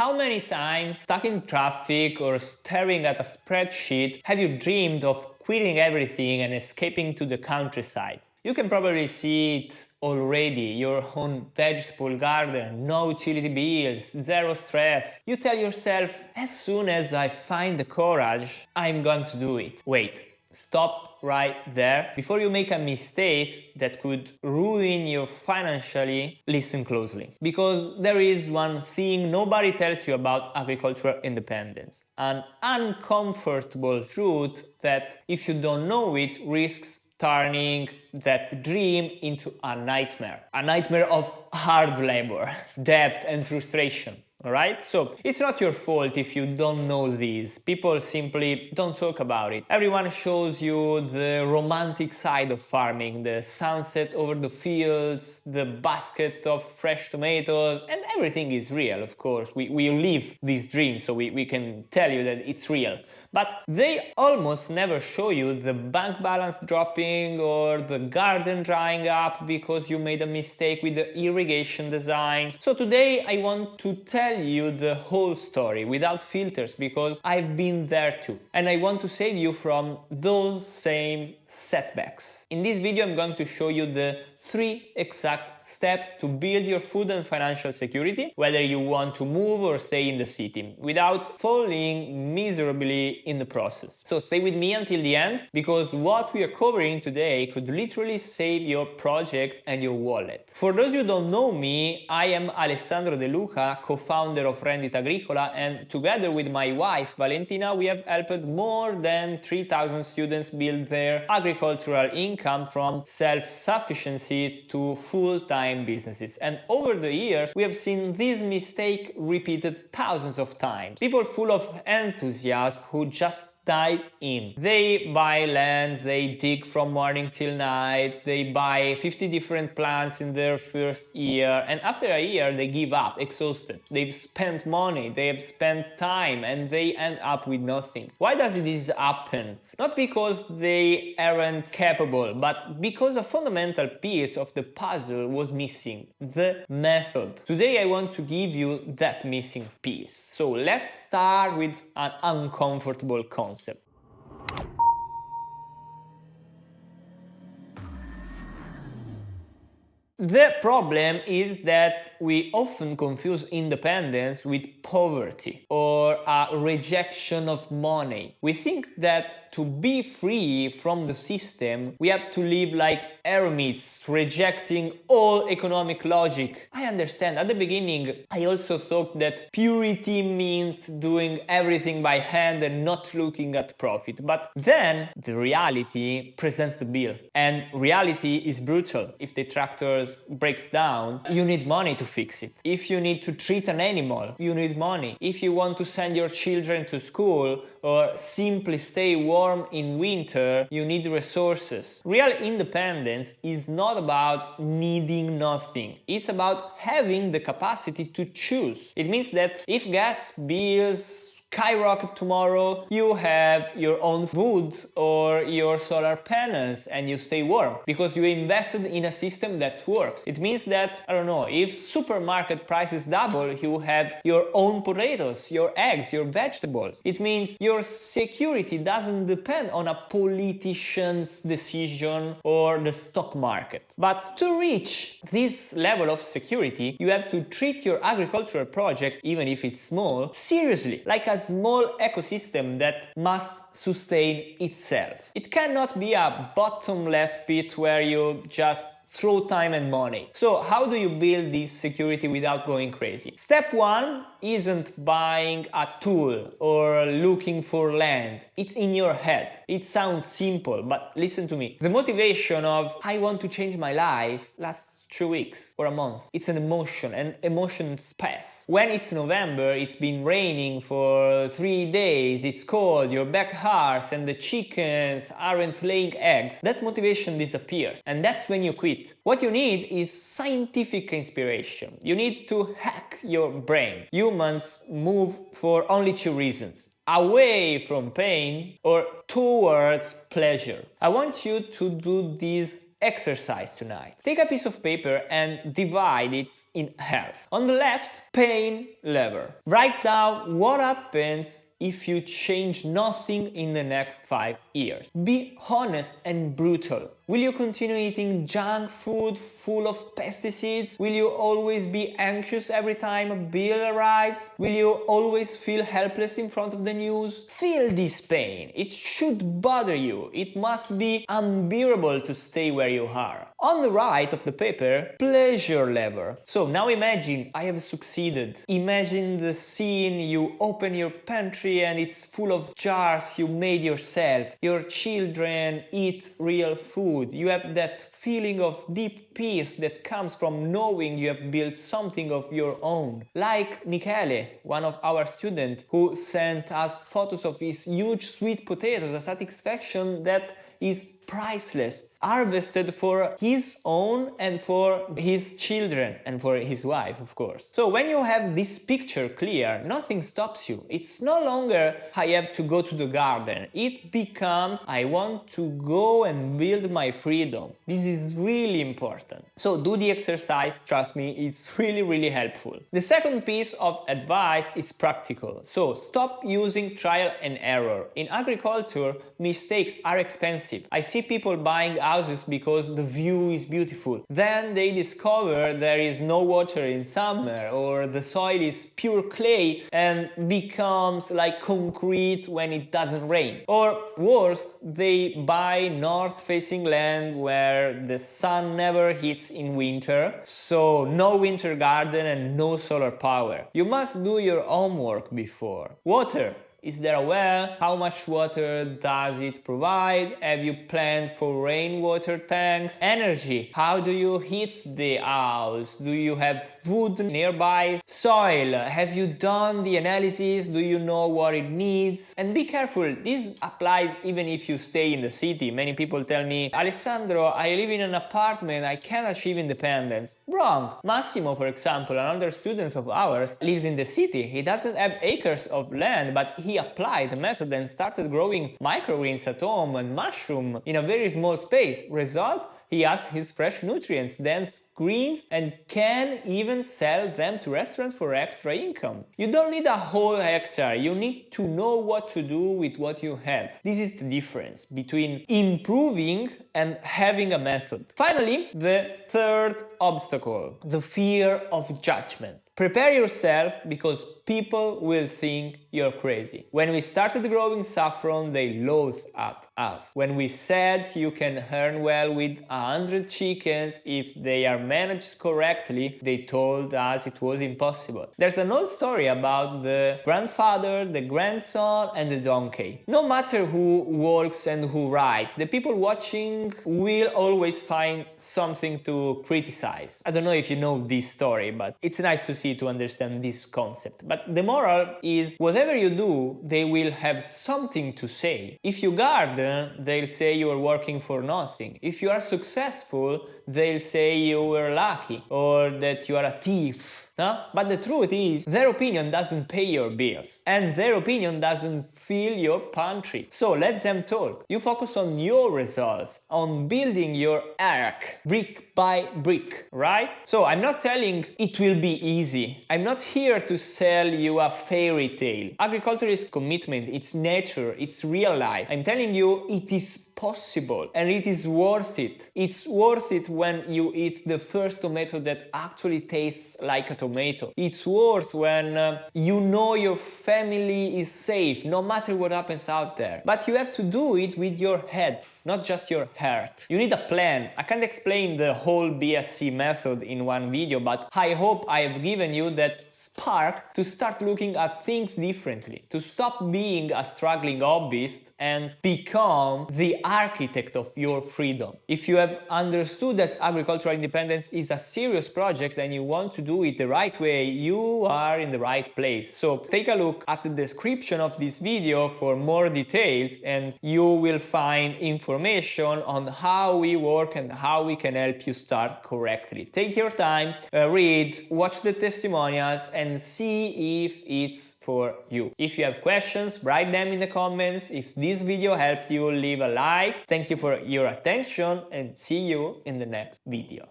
How many times, stuck in traffic or staring at a spreadsheet, have you dreamed of quitting everything and escaping to the countryside? You can probably see it already, your own vegetable garden, no utility bills, zero stress. You tell yourself, as soon as I find the courage, I'm going to do it. Wait. Stop right there. Before you make a mistake that could ruin you financially, listen closely. Because there is one thing nobody tells you about agricultural independence. An uncomfortable truth that, if you don't know it, risks turning that dream into a nightmare. A nightmare of hard labor, debt and frustration. Alright? So, it's not your fault if you don't know this. People simply don't talk about it. Everyone shows you the romantic side of farming, the sunset over the fields, the basket of fresh tomatoes, and everything is real, of course. We live this dream, so we can tell you that it's real. But they almost never show you the bank balance dropping or the garden drying up because you made a mistake with the irrigation design. So today I want to tell you the whole story without filters because I've been there too. And I want to save you from those same setbacks. In this video I'm going to show you the 3 exact steps to build your food and financial security, whether you want to move or stay in the city, without falling miserably in the process. So stay with me until the end, because what we are covering today could literally save your project and your wallet. For those who don't know me, I am Alessandro De Luca, co-founder of Rendita Agricola, and together with my wife Valentina, we have helped more than 3,000 students build their agricultural income from self-sufficiency to full-time businesses. And over the years, we have seen this mistake repeated thousands of times. People full of enthusiasm who just dive in. They buy land, they dig from morning till night, they buy 50 different plants in their first year, and after a year they give up, exhausted. They've spent money, they have spent time, and they end up with nothing. Why does this happen? Not because they aren't capable, but because a fundamental piece of the puzzle was missing: the method. Today I want to give you that missing piece. So let's start with an uncomfortable concept. The problem is that we often confuse independence with poverty or a rejection of money. We think that to be free from the system, we have to live like eremites, rejecting all economic logic. I understand. At the beginning, I also thought that purity meant doing everything by hand and not looking at profit. But then the reality presents the bill. And reality is brutal. If the tractors breaks down, you need money to fix it. If you need to treat an animal, you need money. If you want to send your children to school or simply stay warm in winter, you need resources. Real independence is not about needing nothing. It's about having the capacity to choose. It means that if gas bills skyrocket tomorrow, you have your own food or your solar panels and you stay warm because you invested in a system that works. It means that, I don't know, if supermarket prices double, you have your own potatoes, your eggs, your vegetables. It means your security doesn't depend on a politician's decision or the stock market. But to reach this level of security, you have to treat your agricultural project, even if it's small, seriously, like a small ecosystem that must sustain itself. It cannot be a bottomless pit where you just throw time and money. So how do you build this security without going crazy? Step 1 isn't buying a tool or looking for land. It's in your head. It sounds simple, but listen to me. The motivation of I want to change my life lasts 2 weeks or a month. It's an emotion, and emotions pass. When it's November, it's been raining for 3 days, it's cold, your back hurts and the chickens aren't laying eggs, that motivation disappears, and that's when you quit. What you need is scientific inspiration. You need to hack your brain. Humans move for only 2 reasons: away from pain or towards pleasure. I want you to do this exercise tonight. Take a piece of paper and divide it in half. On the left, pain lever. Write down what happens if you change nothing in the next 5 years. Be honest and brutal. Will you continue eating junk food full of pesticides? Will you always be anxious every time a bill arrives? Will you always feel helpless in front of the news? Feel this pain. It should bother you. It must be unbearable to stay where you are. On the right of the paper, pleasure lever. So now imagine I have succeeded. Imagine the scene: you open your pantry and it's full of jars you made yourself. Your children eat real food. You have that feeling of deep peace that comes from knowing you have built something of your own. Like Michele, one of our students, who sent us photos of his huge sweet potatoes, a satisfaction that is priceless, harvested for his own and for his children and for his wife, of course. So when you have this picture clear, nothing stops you. It's no longer I have to go to the garden. It becomes I want to go and build my freedom. This is really important. So do the exercise, trust me, it's really helpful. The second piece of advice is practical. So stop using trial and error. In agriculture, mistakes are expensive. I see people buying houses because the view is beautiful. Then they discover there is no water in summer, or the soil is pure clay and becomes like concrete when it doesn't rain. Or worse, they buy north-facing land where the sun never hits in winter, so no winter garden and no solar power. You must do your homework before. Water. Is there a well? How much water does it provide? Have you planned for rainwater tanks? Energy. How do you heat the house? Do you have wood nearby? Soil. Have you done the analysis? Do you know what it needs? And be careful, this applies even if you stay in the city. Many people tell me, Alessandro, I live in an apartment, I can't achieve independence. Wrong. Massimo, for example, another student of ours, lives in the city. He doesn't have acres of land, but he applied the method and started growing microgreens at home and mushroom in a very small space. Result? He has his fresh nutrients, dense greens, and can even sell them to restaurants for extra income. You don't need a whole hectare, you need to know what to do with what you have. This is the difference between improving and having a method. Finally, the third obstacle, the fear of judgment. Prepare yourself because people will think you're crazy. When we started growing saffron, they loathed at us. When we said you can earn well with 100 chickens if they are managed correctly, they told us it was impossible. There's an old story about the grandfather, the grandson, and the donkey. No matter who walks and who rides, the people watching will always find something to criticize. I don't know if you know this story, but it's nice to see, to understand this concept. But the moral is, whatever you do, they will have something to say. If you garden, they'll say you are working for nothing. If you are successful, they'll say you were lucky or that you are a thief. No? But the truth is, their opinion doesn't pay your bills, and their opinion doesn't fill your pantry. So let them talk. You focus on your results, on building your ark, brick by brick, right? So I'm not telling it will be easy. I'm not here to sell you a fairy tale. Agriculture is commitment, it's nature, it's real life. I'm telling you it is possible and it is worth it. It's worth it when you eat the first tomato that actually tastes like a tomato. It's worth when you know your family is safe no matter what happens out there. But you have to do it with your head, not just your heart. You need a plan. I can't explain the whole BSC method in one video, but I hope I have given you that spark to start looking at things differently, to stop being a struggling hobbyist and become the architect of your freedom. If you have understood that agricultural independence is a serious project and you want to do it the right way, you are in the right place. So take a look at the description of this video for more details and you will find information information on how we work and how we can help you start correctly. Take your time, read, watch the testimonials, and see if it's for you. If you have questions, write them in the comments. If this video helped you, leave a like. Thank you for your attention and see you in the next video.